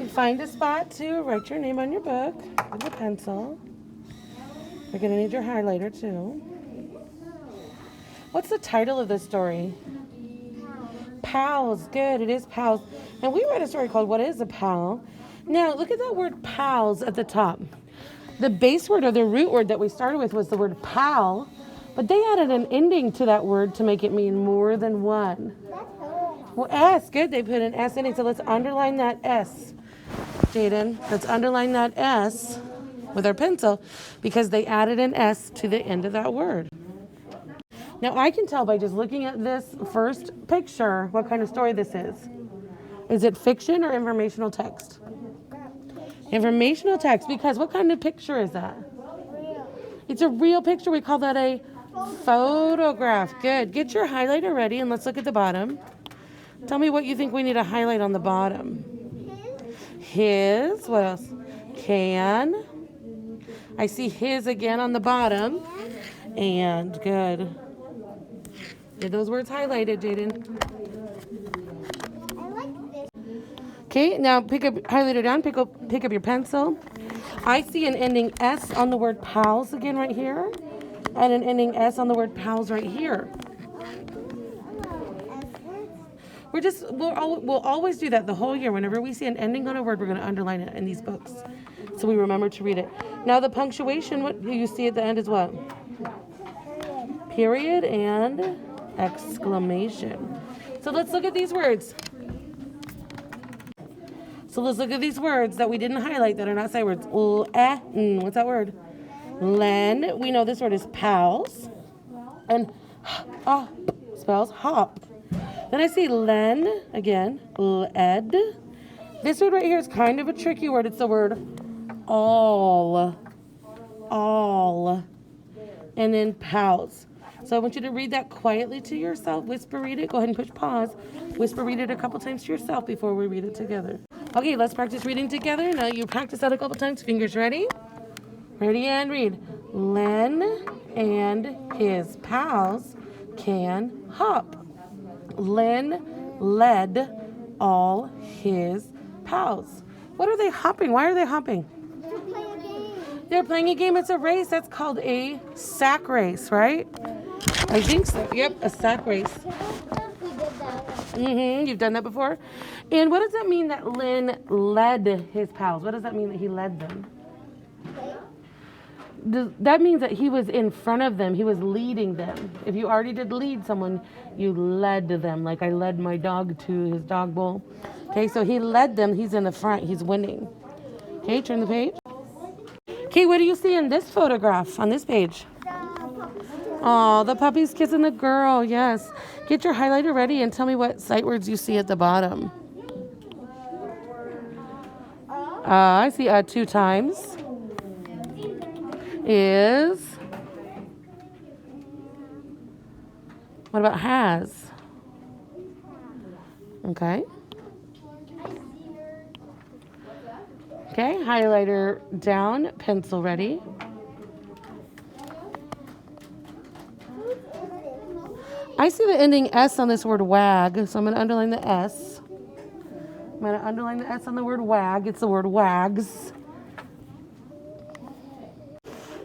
find a spot to write your name on your book with a pencil. You're going to need your highlighter too. What's the title of this story? Pals. Good, it is pals. And we read a story called What is a Pal? Now, look at that word pals at the top. The base word or the root word that we started with was the word pal, but they added an ending to that word to make it mean more than one. Well, S, good. They put an S in it, so let's underline that S. Jaden, let's underline that S with our pencil because they added an S to the end of that word. Now, I can tell by just looking at this first picture what kind of story this is. Is it fiction or informational text? Informational text, because what kind of picture is that? It's a real picture. We call that a photograph. Good. Get your highlighter ready and let's look at the bottom. Tell me what you think we need to highlight on the bottom. His. What else? Can. I see his again on the bottom. And good. Get those words highlighted, Jaden. Okay, now pick up highlighter down. Pick up your pencil. I see an ending S on the word pals again right here, and an ending S on the word pals right here. We'll always do that the whole year. Whenever we see an ending on a word, we're going to underline it in these books, so we remember to read it. Now the punctuation, what you see at the end is what? Period and exclamation. So let's look at these words. So let's look at these words that we didn't highlight that are not sight words. What's that word? Len. We know this word is pals. And spells hop. Then I see len again. Ed. This word right here is kind of a tricky word. It's the word all. All. And then pals. So I want you to read that quietly to yourself. Whisper read it. Go ahead and push pause. Whisper read it a couple times to yourself before we read it together. Okay, let's practice reading together. Now you practice that a couple times. Fingers ready? Ready and read. Len and his pals can hop. Len led all his pals. What are they hopping? Why are they hopping? They're playing a game. It's a race. That's called a sack race, right? I think so. Yep, a sack race. You've done that before? And what does that mean that Len led his pals? What does that mean that he led them? That means that he was in front of them. He was leading them. If you already did lead someone, you led them. Like I led my dog to his dog bowl. Okay, so he led them. He's in the front. He's winning. Okay, turn the page. Okay, what do you see in this photograph on this page? Oh, the puppy's kissing the girl. Yes. Get your highlighter ready and tell me what sight words you see at the bottom. I see 2 times. Is. What about has? Okay. Okay, highlighter down, pencil ready. I see the ending S on this word wag, so I'm going to underline the S. I'm going to underline the S on the word wag. It's the word wags.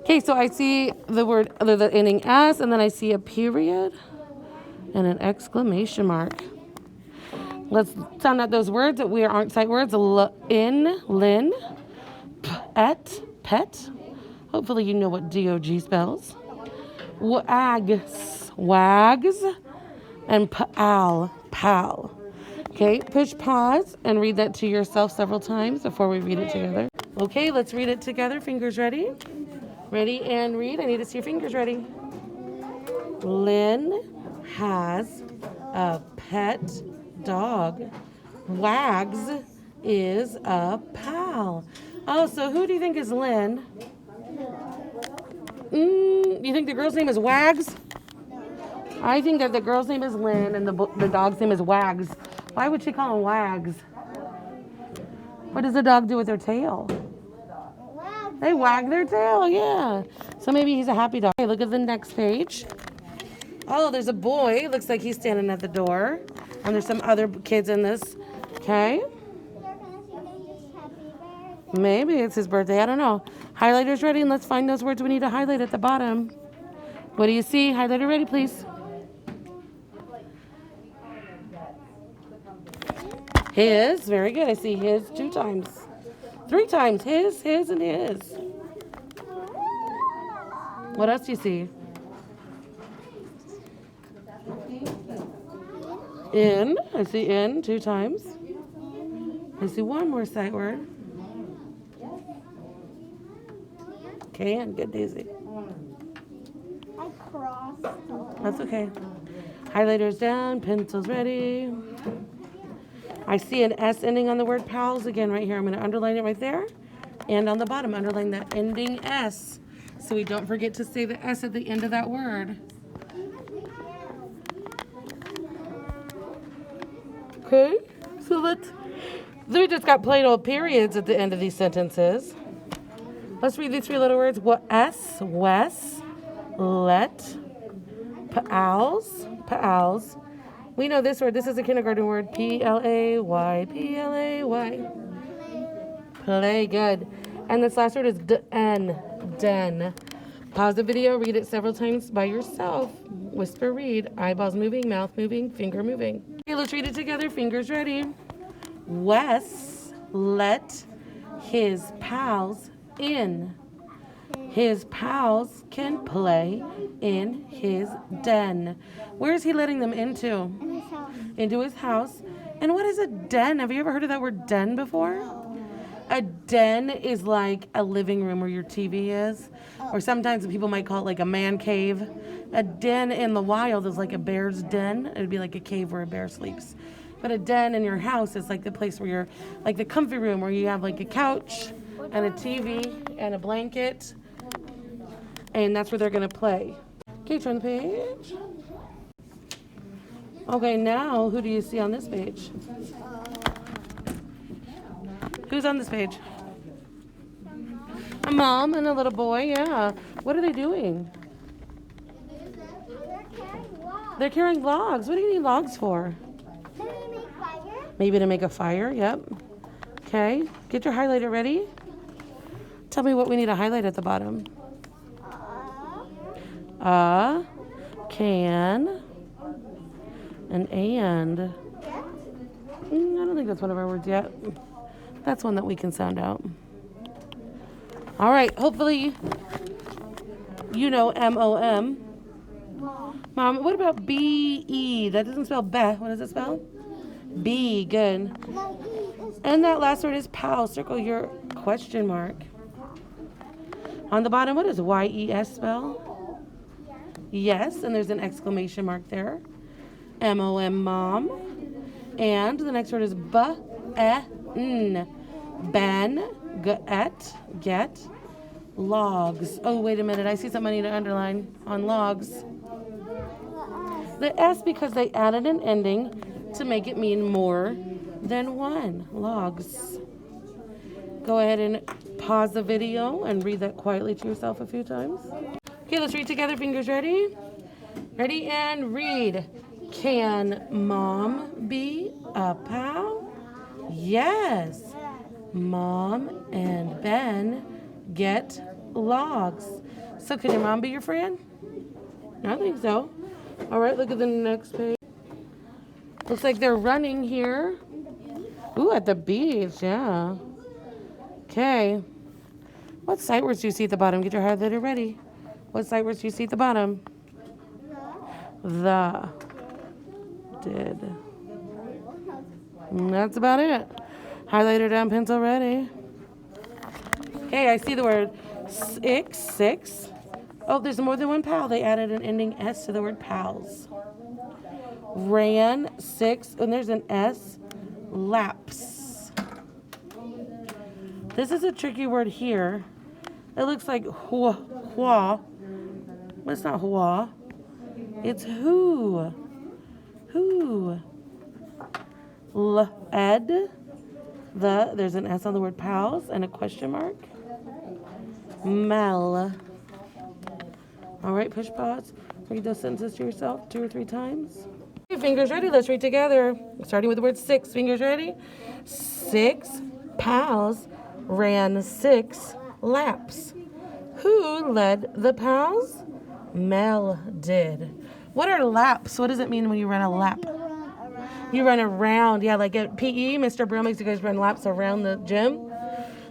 Okay, so I see the ending S, and then I see a period and an exclamation mark. Let's sound out those words that aren't sight words. Lin, pet. Hopefully you know what DOG spells. Wags, and pal. Okay, push pause and read that to yourself several times before we read it together. Okay, let's read it together. Fingers ready? Ready and read. I need to see your fingers ready. Lynn has a pet dog. Wags is a pal. Oh, so who do you think is Lynn? You think the girl's name is Wags? I think that the girl's name is Lynn and the dog's name is Wags. Why would she call him Wags? What does the dog do with their tail? They wag their tail, yeah. So maybe he's a happy dog. Okay, look at the next page. Oh, there's a boy. Looks like he's standing at the door. And there's some other kids in this. Okay. Maybe it's his birthday. I don't know. Highlighter's ready, and let's find those words we need to highlight at the bottom. What do you see? Highlighter ready, please. His. Very good. I see his 2 times. 3 times. His, and his. What else do you see? In. I see in 2 times. I see one more sight word. Can. Good, Daisy. I crossed. That's okay. Highlighter's down. Pencil's ready. I see an S ending on the word pals again right here. I'm going to underline it right there. And on the bottom, underline that ending S. So we don't forget to say the S at the end of that word. Okay, so we just got plain old periods at the end of these sentences. Let's read these 3 little words. What? S, Wes, let, pals, pals. We know this word. This is a kindergarten word. P-L-A-Y, P-L-A-Y. Play, good. And this last word is den, den. Pause the video, read it several times by yourself. Whisper, read. Eyeballs moving, mouth moving, finger moving. Okay, let's read it together. Fingers ready. Wes let his pals in. His pals can play in his den. Where is he letting them into? In his house. Into his house. And what is a den? Have you ever heard of that word den before? A den is like a living room where your TV is. Or sometimes people might call it like a man cave. A den in the wild is like a bear's den. It would be like a cave where a bear sleeps. But a den in your house is like the place where you're, like the comfy room where you have like a couch and a TV and a blanket. And that's where they're going to play. Okay, turn the page. Okay, now who do you see on this page? Who's on this page? A mom and a little boy, yeah. What are they doing? They're carrying logs. What do you need logs for? Can we make fire? Maybe to make a fire, yep. Okay, get your highlighter ready. Tell me what we need to highlight at the bottom. Can, and. I don't think that's one of our words yet. That's one that we can sound out. All right, hopefully you know M-O-M. Mom, what about B-E? That doesn't spell be. What does it spell? B, good. And that last word is pal. Circle your question mark. On the bottom, what does Y-E-S spell? Yes, and there's an exclamation mark there. M-O-M, mom. And the next word is B-E-N. Ben, get, logs. Oh, wait a minute. I see something I need to underline on logs. The S because they added an ending to make it mean more than one. Logs. Go ahead and pause the video and read that quietly to yourself a few times. Okay, let's read together. Fingers ready? Ready and read. Can mom be a pal? Yes. Mom and Ben get logs. So can your mom be your friend? I think so. All right, look at the next page. Looks like they're running here. Ooh, at the beach, yeah. Okay. What sight words do you see at the bottom? Get your highlighter ready. What sight words do you see at the bottom? The. Did. And that's about it. Highlighter down, pencil ready. Okay, I see the word six. Oh, there's more than one pal. They added an ending S to the word pals. Ran 6, and there's an S. Laps. This is a tricky word here. It looks like hua. But it's not hua. It's who. Who. Ed. There's an S on the word pals and a question mark. Mel. All right, push pause. Read those sentences to yourself 2 or 3 times. Okay, fingers ready. Let's read together. Starting with the word 6. Fingers ready. 6 pals ran 6 laps. Who led the pals? Mel did. What are laps? What does it mean when you run a lap? You run around. You run around. Yeah, like at PE, Mr. Brill makes you guys run laps around the gym.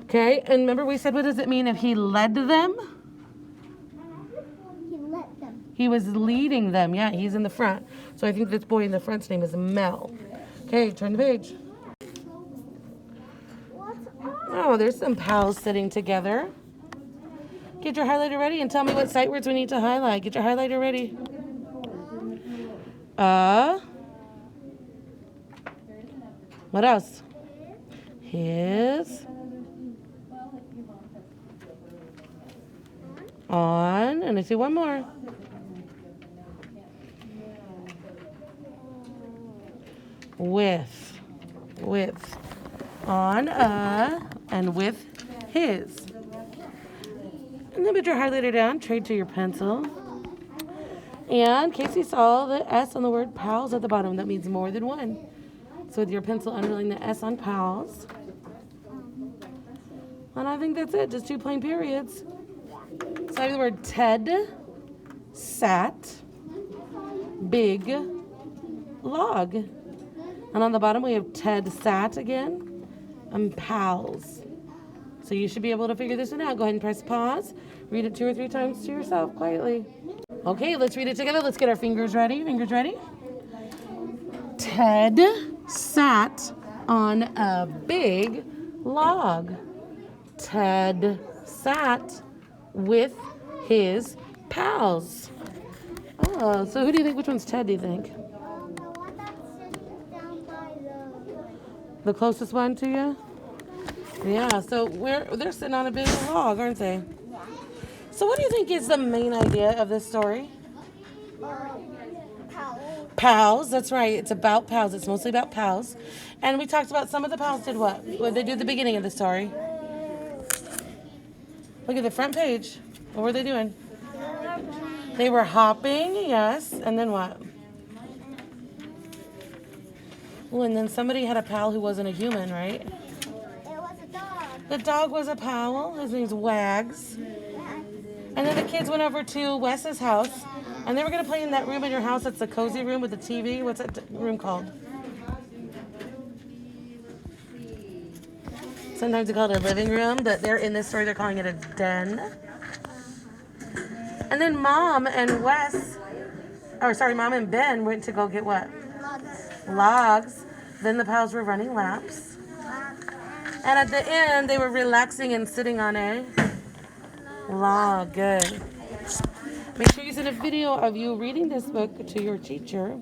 Okay, and remember we said, what does it mean if he led them? He let them. He was leading them. Yeah, he's in the front. So I think this boy in the front's name is Mel. Okay, turn the page. What's up? Oh, there's some pals sitting together. Get your highlighter ready and tell me what sight words we need to highlight. Get your highlighter ready. What else? His. On. And I see one more. With. On and with his. And then put your highlighter down, trade to your pencil. And Casey saw the S on the word pals at the bottom. That means more than one. So with your pencil, underline the S on pals. And I think that's it, just 2 plain periods. So I have the word Ted sat, big log. And on the bottom we have Ted sat again and pals. So you should be able to figure this one out. Go ahead and press pause. Read it 2 or 3 times to yourself quietly. Okay, let's read it together. Let's get our fingers ready. Fingers ready? Ted sat on a big log. Ted sat with his pals. Oh, so who do you think, which one's Ted, do you think? The one that's sitting down by The closest one to you? Yeah, so they're sitting on a big log, aren't they? So what do you think is the main idea of this story? pals. Pals, that's right. It's about pals. It's mostly about pals. And we talked about some of the pals did what? What did they do at the beginning of the story? Look at the front page. What were they doing? They were hopping, yes. And then what? Oh, and then somebody had a pal who wasn't a human, right? There was a dog. The dog was a pal. His name's Wags. And then the kids went over to Wes's house, and they were going to play in that room in your house. That's the cozy room with the TV. What's that room called? Sometimes they call it a living room, but they're in this story, they're calling it a den. And then Mom and Ben went to go get what? Logs. Then the pals were running laps. And at the end, they were relaxing and sitting on a log. Good. Make sure you send a video of you reading this book to your teacher.